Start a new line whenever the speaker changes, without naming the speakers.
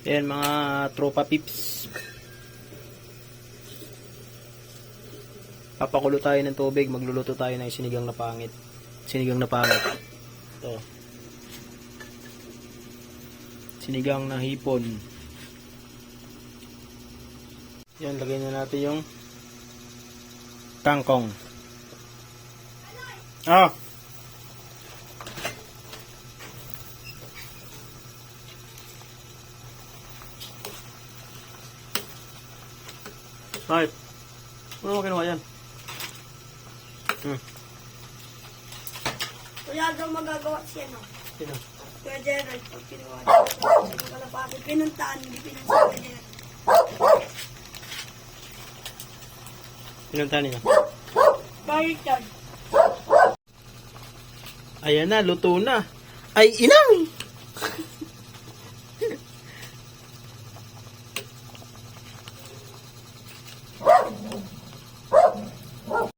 Ayan mga tropa pips. Papakulo tayo ng tubig, magluluto tayo ng sinigang na pangit. Sinigang na pangit. Ito. Sinigang na hipon. Yan, lagay na natin yung kangkong. Ah! Right. Ano mo kinuha yan?
Wala daw magagawa siya, no?
Sino?
Kuya Gerald, pag kinuha niya. Wala pa ako pinuntaan, hindi pinuntaan niya.
Pinuntahan niya.
Baliktad.
Ayan na, luto na. Ay, inang!